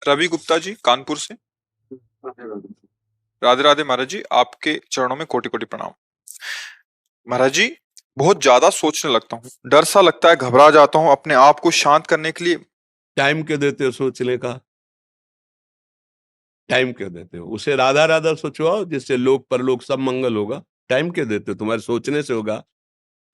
रवि गुप्ता जी कानपुर से। राधे राधे महाराज जी, आपके चरणों में कोटि कोटि प्रणाम। महाराज जी, बहुत ज्यादा सोचने लगता हूँ, डर सा लगता है, घबरा जाता हूँ। अपने आप को शांत करने के लिए टाइम क्यों देते हो सोचने का? टाइम क्यों देते हो? उसे राधा राधा सोचवाओ जिससे लोक परलोक सब मंगल होगा। टाइम क्यों देते हो? तुम्हारे सोचने से होगा।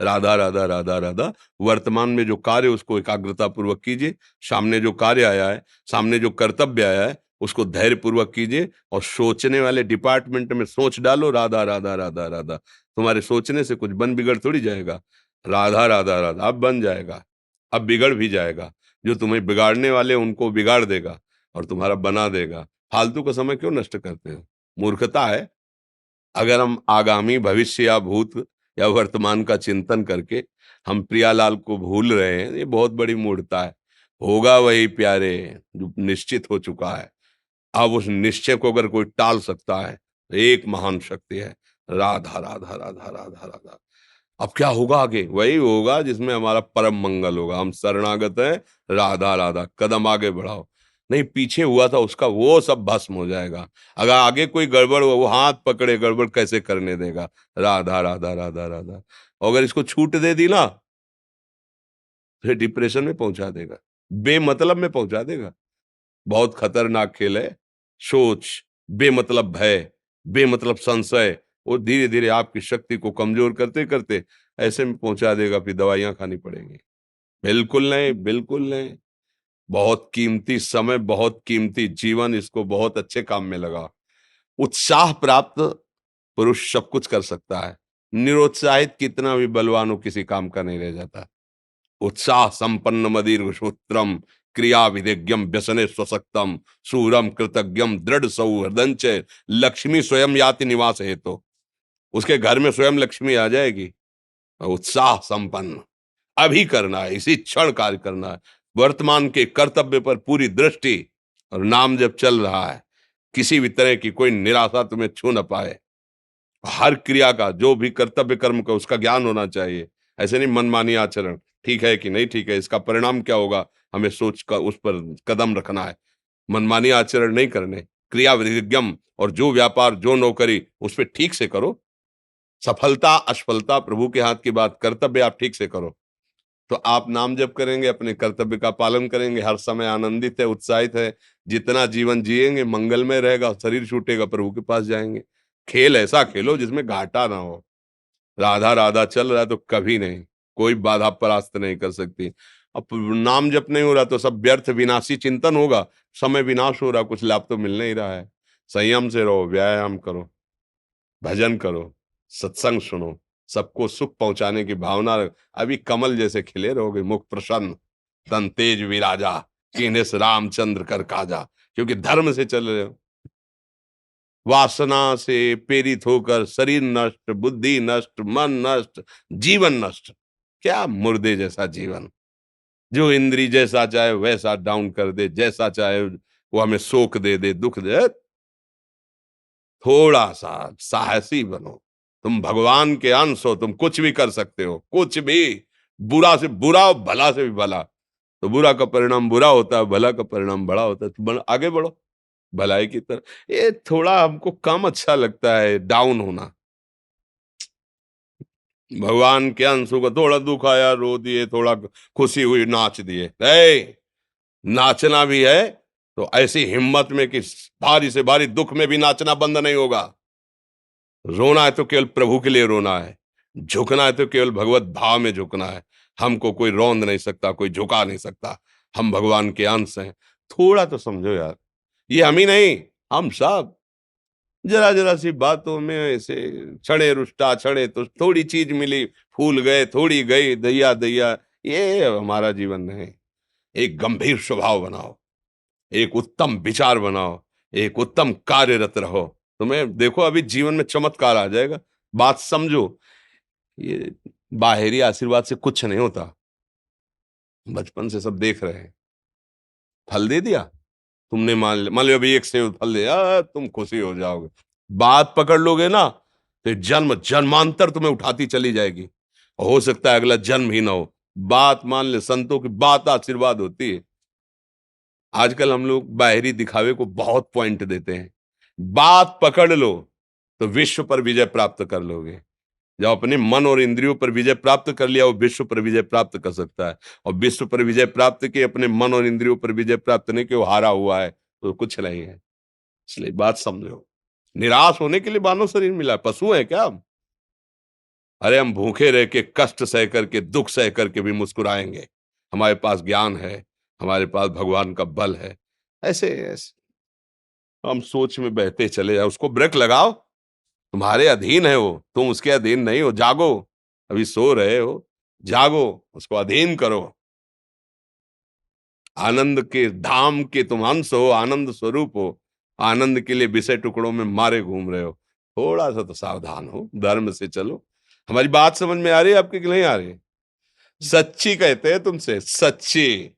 राधा राधा राधा राधा। वर्तमान में जो कार्य उसको एकाग्रता पूर्वक कीजिए। सामने जो कार्य आया है, सामने जो कर्तव्य आया है, उसको धैर्य पूर्वक कीजिए। और सोचने वाले डिपार्टमेंट में सोच डालो राधा राधा राधा राधा। तुम्हारे सोचने से कुछ बन बिगड़ थोड़ी जाएगा। राधा राधा राधा अब बन जाएगा, अब बिगड़ भी जाएगा। जो तुम्हें बिगाड़ने वाले उनको बिगाड़ देगा और तुम्हारा बना देगा। फालतू का समय क्यों नष्ट करते हो? मूर्खता है। अगर हम आगामी भविष्य या भूत या वर्तमान का चिंतन करके हम प्रियालाल को भूल रहे हैं, ये बहुत बड़ी मूर्खता है। होगा वही प्यारे जो निश्चित हो चुका है। अब उस निश्चय को अगर कोई टाल सकता है तो एक महान शक्ति है, राधा राधा राधा राधा राधा। अब क्या होगा आगे? वही होगा जिसमें हमारा परम मंगल होगा। हम शरणागत हैं, राधा राधा, कदम आगे बढ़ाओ। नहीं, पीछे हुआ था उसका वो सब भस्म हो जाएगा। अगर आगे कोई गड़बड़ हो, वो हाथ पकड़े गड़बड़ कैसे करने देगा? राधा राधा राधा राधा। और अगर इसको छूट दे दी ना, फिर डिप्रेशन में पहुंचा देगा, बेमतलब में पहुंचा देगा। बहुत खतरनाक खेल है। सोच, बेमतलब भय, बेमतलब संशय, वो धीरे धीरे आपकी शक्ति को कमजोर करते करते ऐसे में पहुंचा देगा, फिर दवाइयां खानी पड़ेंगी। बिल्कुल नहीं, बिल्कुल नहीं। बहुत कीमती समय, बहुत कीमती जीवन, इसको बहुत अच्छे काम में लगा। उत्साह प्राप्त पुरुष सब कुछ कर सकता है। निरुत्साहित कितना भी बलवान हो, किसी काम का नहीं रह जाता। उत्साह संपन्न मदीर्घ सूत्रम, क्रिया विधिज्ञम व्यसने स्वसक्तम, सूरम कृतज्ञम दृढ़ सौहृदंच, लक्ष्मी स्वयं याति निवास हेतु। उसके घर में स्वयं लक्ष्मी आ जाएगी। उत्साह संपन्न अभी करना है, इसी क्षण कार्य करना है। वर्तमान के कर्तव्य पर पूरी दृष्टि, और नाम जब चल रहा है, किसी भी तरह की कोई निराशा तुम्हें छू न पाए। हर क्रिया का, जो भी कर्तव्य कर्म का, उसका ज्ञान होना चाहिए। ऐसे नहीं मनमानी आचरण, ठीक है कि नहीं ठीक है, इसका परिणाम क्या होगा, हमें सोच कर उस पर कदम रखना है। मनमानी आचरण नहीं करने, क्रिया विधिज्ञम, और जो व्यापार जो नौकरी उस पर ठीक से करो। सफलता असफलता प्रभु के हाथ की बात, कर्तव्य आप ठीक से करो तो आप नाम जप करेंगे, अपने कर्तव्य का पालन करेंगे, हर समय आनंदित है, उत्साहित है। जितना जीवन जिएंगे मंगलमय रहेगा। शरीर छूटेगा, प्रभु के पास जाएंगे। खेल ऐसा खेलो जिसमें घाटा ना हो। राधा राधा चल रहा है तो कभी नहीं, कोई बाधा परास्त नहीं कर सकती। अब नाम जप नहीं हो रहा तो सब व्यर्थ विनाशी चिंतन होगा। समय विनाश हो रहा, कुछ लाभ तो मिल नहीं रहा है। संयम से रहो, व्यायाम करो, भजन करो, सत्संग सुनो, सबको सुख पहुंचाने की भावना रख। अभी कमल जैसे खिले रहोगे, मुख प्रसन्न, तन तेज विराजा, कीन्हे से रामचंद्र कर काजा। क्योंकि धर्म से चल रहे हो। वासना से प्रेरित होकर शरीर नष्ट, बुद्धि नष्ट, मन नष्ट, जीवन नष्ट। क्या मुर्दे जैसा जीवन, जो इंद्री जैसा चाहे वैसा डाउन कर दे, जैसा चाहे वो हमें शोक दे दे, दुख दे। थोड़ा सा साहसी बनो। तुम भगवान के अंश हो, तुम कुछ भी कर सकते हो, कुछ भी। बुरा से बुरा और भला से भी भला। तो बुरा का परिणाम बुरा होता है, भला का परिणाम बड़ा होता है। तो आगे बढ़ो भलाई की तरफ। ये थोड़ा हमको कम अच्छा लगता है डाउन होना। भगवान के अंश को थोड़ा दुख आया रो दिए, थोड़ा खुशी हुई नाच दिए। नाचना भी है तो ऐसी हिम्मत में कि भारी से भारी दुख में भी नाचना बंद नहीं होगा। रोना है तो केवल प्रभु के लिए रोना है। झुकना है तो केवल भगवत भाव में झुकना है। हमको कोई रौंद नहीं सकता, कोई झुका नहीं सकता। हम भगवान के अंश हैं। थोड़ा तो समझो यार, ये हम ही नहीं, हम सब जरा जरा सी बातों में ऐसे क्षणे रुष्टा क्षणे तो थोड़ी चीज मिली, फूल गए, थोड़ी गई, दैया दैया। ये हमारा जीवन नहीं। एक गंभीर स्वभाव बनाओ, एक उत्तम विचार बनाओ, एक उत्तम कार्यरत रहो। तुम्हें देखो अभी जीवन में चमत्कार आ जाएगा। बात समझो, ये बाहरी आशीर्वाद से कुछ नहीं होता। बचपन से सब देख रहे हैं। फल दे दिया तुमने, मान लो अभी एक सेब फल दिया, तुम खुशी हो जाओगे। बात पकड़ लोगे ना तो जन्म जन्मांतर तुम्हें उठाती चली जाएगी। हो सकता है अगला जन्म ही ना हो। बात मान ले, संतों की बात आशीर्वाद होती है। आजकल हम लोग बाहरी दिखावे को बहुत पॉइंट देते हैं। बात पकड़ लो तो विश्व पर विजय प्राप्त कर लोगे। जब अपने मन और इंद्रियों पर विजय प्राप्त कर लिया, वो विश्व पर विजय प्राप्त कर सकता है। और विश्व पर विजय प्राप्त किए, अपने मन और इंद्रियों पर विजय प्राप्त नहीं किए, वो हारा हुआ है, तो कुछ नहीं है। इसलिए बात समझो। निराश होने के लिए मानव शरीर मिला, पशु है क्या हम? अरे हम भूखे रह के, कष्ट सह करके, दुख सह करके भी मुस्कुराएंगे। हमारे पास ज्ञान है, हमारे पास भगवान का बल है। ऐसे ऐसे हम सोच में बहते चले जाओ, उसको ब्रेक लगाओ। तुम्हारे अधीन है वो, तुम उसके अधीन नहीं हो। जागो, अभी सो रहे हो, जागो, उसको अधीन करो। आनंद के धाम के तुम अंश हो, आनंद स्वरूप हो। आनंद के लिए विषय टुकड़ों में मारे घूम रहे हो। थोड़ा सा तो सावधान हो, धर्म से चलो। हमारी बात समझ में आ रही है आपकी कि नहीं आ रही? सच्ची कहते हैं तुमसे, सच्ची।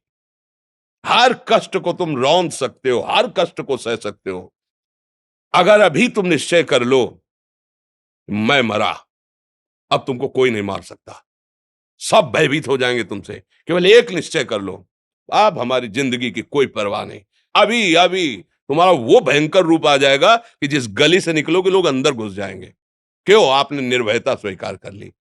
हर कष्ट को तुम रौंद सकते हो, हर कष्ट को सह सकते हो। अगर अभी तुम निश्चय कर लो, मैं मरा, अब तुमको कोई नहीं मार सकता। सब भयभीत हो जाएंगे तुमसे। केवल एक निश्चय कर लो, अब हमारी जिंदगी की कोई परवाह नहीं। अभी अभी तुम्हारा वो भयंकर रूप आ जाएगा कि जिस गली से निकलोगे लोग अंदर घुस जाएंगे। क्यों? आपने निर्भयता स्वीकार कर ली।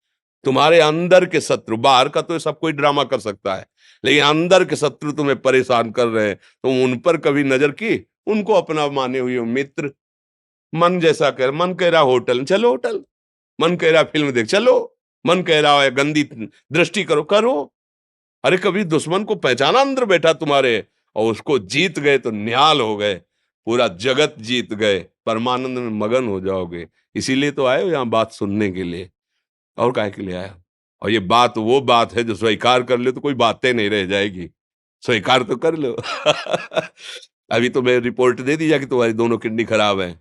तुम्हारे अंदर के शत्रु, बाहर का तो सब कोई ड्रामा कर सकता है, लेकिन अंदर के शत्रु तुम्हें परेशान कर रहे हैं। तुम उन पर कभी नजर की? उनको अपना माने हुए हो मित्र। मन जैसा कर, मन कह रहा होटल चलो, होटल। मन कह रहा फिल्म देख चलो। मन कह रहा है गंदी दृष्टि करो, करो। अरे कभी दुश्मन को पहचाना अंदर बैठा तुम्हारे, और उसको जीत गए तो निहाल हो गए। पूरा जगत जीत गए, परमानंद में मगन हो जाओगे। इसीलिए तो आए हो यहाँ बात सुनने के लिए, और काहे के लिए आए हो? और ये बात वो बात है जो स्वीकार कर ले तो कोई बातें नहीं रह जाएगी। स्वीकार तो कर लो। अभी तो मैं रिपोर्ट दे दी जा कि तुम्हारी दोनों किडनी खराब है।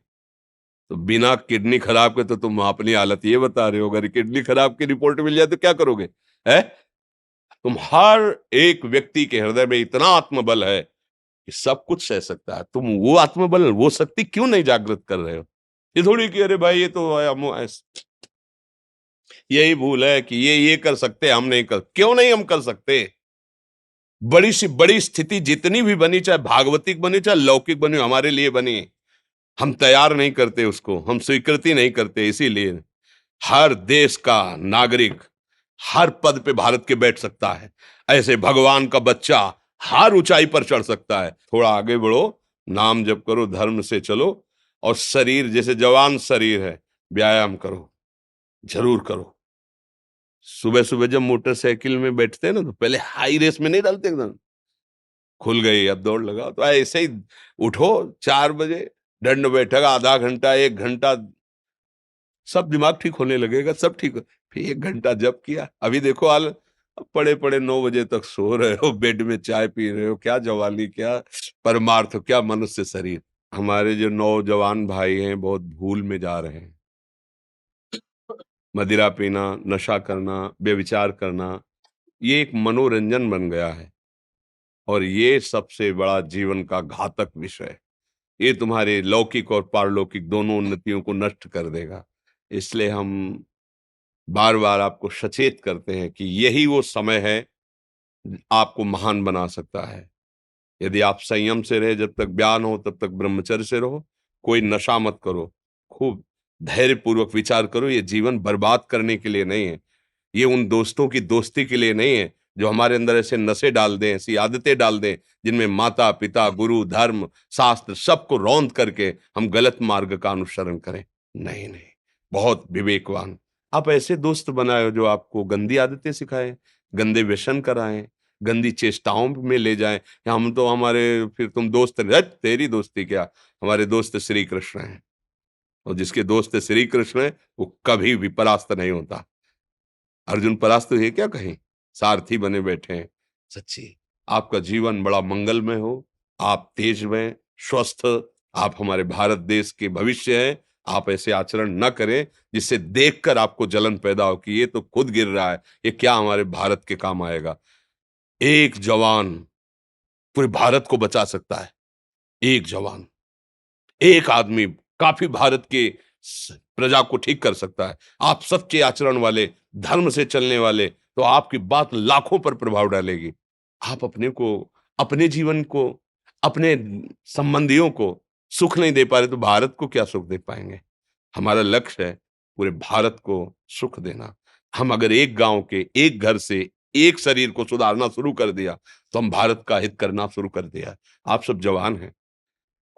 तो बिना किडनी खराब के तो तुम अपनी हालत ये बता रहे हो, अगर किडनी खराब की रिपोर्ट मिल जाए तो क्या करोगे? है? तुम हर एक व्यक्ति के हृदय में इतना आत्मबल है कि सब कुछ सह सकता है। तुम वो आत्मबल, वो शक्ति क्यों नहीं जागृत कर रहे हो? ये थोड़ी कि अरे भाई ये तो यही भूल है कि ये कर सकते, हम नहीं कर। क्यों नहीं हम कर सकते? बड़ी सी बड़ी स्थिति जितनी भी बनी, चाहे भागवतिक बनी चाहे लौकिक बनी, हमारे लिए बनी, हम तैयार नहीं करते उसको, हम स्वीकृति नहीं करते। इसीलिए हर देश का नागरिक हर पद पे भारत के बैठ सकता है। ऐसे भगवान का बच्चा हर ऊंचाई पर चढ़ सकता है। थोड़ा आगे बढ़ो, नाम जप करो, धर्म से चलो, और शरीर जैसे जवान शरीर है, व्यायाम करो, जरूर करो। सुबह सुबह जब मोटरसाइकिल में बैठते हैं ना, तो पहले हाई रेस में नहीं डालते, एकदम खुल गई अब दौड़ लगाओ, तो ऐसे ही उठो 4 बजे, दंड बैठक आधा घंटा 1 घंटा, सब दिमाग ठीक होने लगेगा, सब ठीक हो। फिर 1 घंटा जब किया, अभी देखो हाल, पड़े पड़े 9 बजे तक सो रहे हो, बेड में चाय पी रहे हो। क्या जवानी, क्या परमार्थ, क्या मनुष्य शरीर। हमारे जो नौजवान भाई हैं बहुत भूल में जा रहे हैं। मदिरा पीना, नशा करना, व्यभिचार करना, ये एक मनोरंजन बन गया है, और ये सबसे बड़ा जीवन का घातक विषय है। ये तुम्हारे लौकिक और पारलौकिक दोनों उन्नतियों को नष्ट कर देगा। इसलिए हम बार बार आपको सचेत करते हैं कि यही वो समय है आपको महान बना सकता है। यदि आप संयम से रहे, जब तक ज्ञान हो तब तक ब्रह्मचर्य से रहो, कोई नशा मत करो, खूब धैर्य पूर्वक विचार करो। ये जीवन बर्बाद करने के लिए नहीं है, ये उन दोस्तों की दोस्ती के लिए नहीं है जो हमारे अंदर ऐसे नशे डाल दें, ऐसी आदतें डाल दें जिनमें माता पिता, गुरु, धर्म, शास्त्र सबको रौंद करके हम गलत मार्ग का अनुसरण करें। नहीं नहीं, बहुत विवेकवान। आप ऐसे दोस्त बनाए जो आपको गंदी आदतें सिखाएं, गंदे व्यसन कराएं, गंदी चेष्टाओं में ले जाएं। या हम तो हमारे, फिर तुम दोस्त, तेरी दोस्ती क्या, हमारे दोस्त श्री कृष्ण हैं, और जिसके दोस्त श्री कृष्ण है वो कभी भी परास्त नहीं होता। अर्जुन परास्त हुए क्या कहीं? सारथी बने बैठे हैं। सच्ची आपका जीवन बड़ा मंगलमय हो, आप तेज में स्वस्थ, आप हमारे भारत देश के भविष्य हैं। आप ऐसे आचरण न करें जिससे देखकर आपको जलन पैदा हो कि ये तो खुद गिर रहा है, ये क्या हमारे भारत के काम आएगा। एक जवान पूरे भारत को बचा सकता है। एक जवान, एक आदमी काफी भारत के प्रजा को ठीक कर सकता है। आप सच्चे आचरण वाले, धर्म से चलने वाले, तो आपकी बात लाखों पर प्रभाव डालेगी। आप अपने को, अपने जीवन को अपने संबंधियों को सुख नहीं दे पा रहे तो भारत को क्या सुख दे पाएंगे? हमारा लक्ष्य है पूरे भारत को सुख देना। हम अगर एक गांव के एक घर से एक शरीर को सुधारना शुरू कर दिया तो हम भारत का हित करना शुरू कर दिया। आप सब जवान हैं,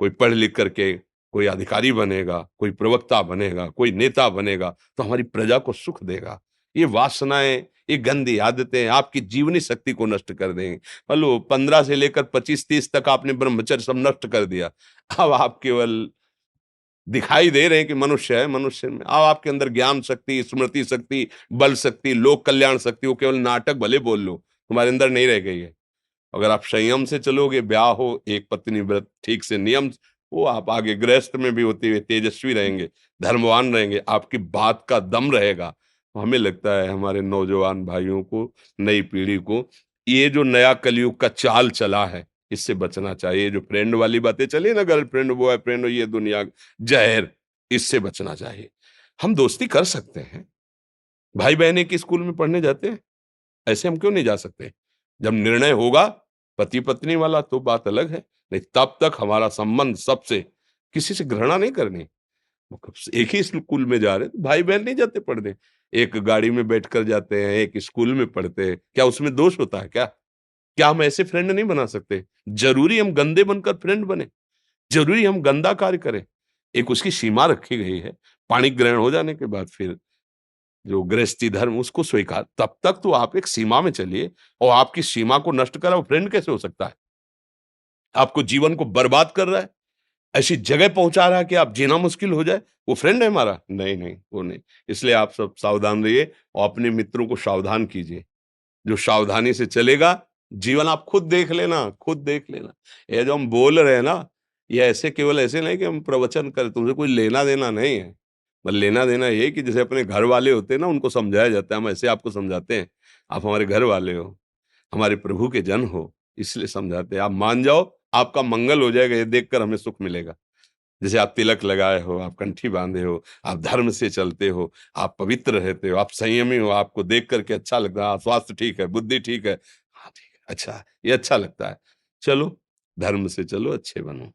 कोई पढ़ लिख करके कोई अधिकारी बनेगा, कोई प्रवक्ता बनेगा, कोई नेता बनेगा तो हमारी प्रजा को सुख देगा। ये वासनाएं, ये गंदी आदतें आपकी जीवनी शक्ति को नष्ट कर देंगे। हेलो, 15 से लेकर 25-30 तक आपने ब्रह्मचर्य सब नष्ट कर दिया। अब आप केवल दिखाई दे रहे हैं कि मनुष्य है, मनुष्य में अब आपके अंदर ज्ञान शक्ति, स्मृति शक्ति, बल शक्ति, लोक कल्याण शक्ति, वो केवल नाटक भले बोल लो, तुम्हारे अंदर नहीं रह गई है। अगर आप संयम से चलोगे, ब्याह हो, एक पत्नी व्रत ठीक से नियम, वो आप आगे गृहस्थ में भी होते हुए तेजस्वी रहेंगे, धर्मवान रहेंगे, आपकी बात का दम रहेगा। तो हमें लगता है हमारे नौजवान भाइयों को, नई पीढ़ी को, ये जो नया कलयुग का चाल चला है, इससे बचना चाहिए। जो फ्रेंड वाली बातें चली ना, गर्लफ्रेंड, बॉयफ्रेंड, ये दुनिया जहर, इससे बचना चाहिए। हम दोस्ती कर सकते हैं, भाई बहन एक ही स्कूल में पढ़ने जाते हैं, ऐसे हम क्यों नहीं जा सकते? जब निर्णय होगा पति पत्नी वाला तो बात अलग है, नहीं तब तक हमारा संबंध सबसे, किसी से घृणा नहीं करनी। मतलब एक ही स्कूल में जा रहे हैं तो भाई बहन नहीं जाते पढ़ने, एक गाड़ी में बैठकर जाते हैं, एक स्कूल में पढ़ते हैं, क्या उसमें दोष होता है क्या? क्या हम ऐसे फ्रेंड नहीं बना सकते? जरूरी हम गंदे बनकर फ्रेंड बने? जरूरी हम गंदा कार्य करें? एक उसकी सीमा रखी गई है, पाणी ग्रहण हो जाने के बाद फिर जो गृहस्थी धर्म उसको स्वीकार, तब तक तो आप एक सीमा में चलिए। और आपकी सीमा को नष्ट करा वो फ्रेंड कैसे हो सकता है? आपको जीवन को बर्बाद कर रहा है, ऐसी जगह पहुंचा रहा है कि आप जीना मुश्किल हो जाए, वो फ्रेंड है हमारा? नहीं नहीं, वो नहीं। इसलिए आप सब सावधान रहिए और अपने मित्रों को सावधान कीजिए। जो सावधानी से चलेगा, जीवन आप खुद देख लेना, खुद देख लेना। ये जो हम बोल रहे हैं ना, ये ऐसे केवल ऐसे नहीं कि हम प्रवचन करें, तुमसे कोई लेना देना नहीं है। बस लेना देना ये कि जैसे अपने घर वाले होते हैं ना, उनको समझाया जाता है, हम ऐसे आपको समझाते हैं। आप हमारे घर वाले हो, हमारे प्रभु के जन हो, इसलिए समझाते हैं। आप मान जाओ, आपका मंगल हो जाएगा, ये देखकर हमें सुख मिलेगा। जैसे आप तिलक लगाए हो, आप कंठी बांधे हो, आप धर्म से चलते हो, आप पवित्र रहते हो, आप संयमी हो, आपको देख करके अच्छा लगता है, हाँ, स्वास्थ्य ठीक है, बुद्धि ठीक है, हाँ ठीक है, अच्छा, ये अच्छा लगता है। चलो, धर्म से चलो, अच्छे बनो।